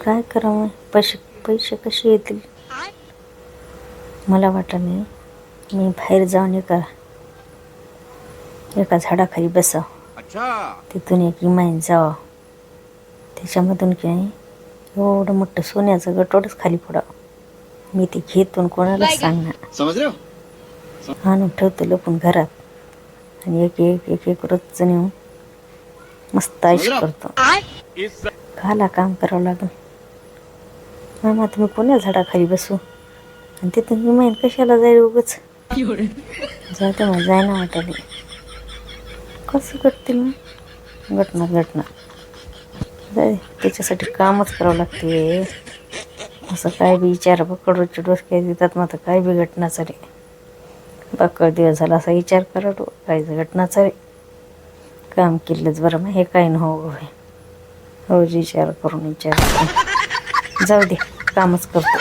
काय करावं, पैसे पैसे कसे येतील. मला वाटत नाही मी बाहेर जाऊन एका झाडाखाली बसावं, तिथून एक इमाईन जावं, त्याच्यामधून की नाही एवढं मोठं सोन्याचं गटोडच खाली पडावं. मी ते घेतून कोणालाच सांगणार, आणून ठेवतो लपून घरात आणि एक एक एक एक रोजच नेऊन मस्त आयुष करतो. खाला काम करावं लागेल. मामा तुम्ही कोण्या झाडाखाली बसू आणि तिथून इमाईन कशाला जाईल उगच. जाते मग जाय ना वाटायला. कसं गटतील मग गटणार जाय, त्याच्यासाठी कामच करावं लागते. असं काय बी विचार बकड रोजचे डोसक्या देतात. मग काय बी घटनाचं रे बकड दिवस झाला असा विचार करत काहीच घटनाचं रे काम केलंच बरं. मग हे काही न हो रोज विचार करून जाऊ दे कामच करतो.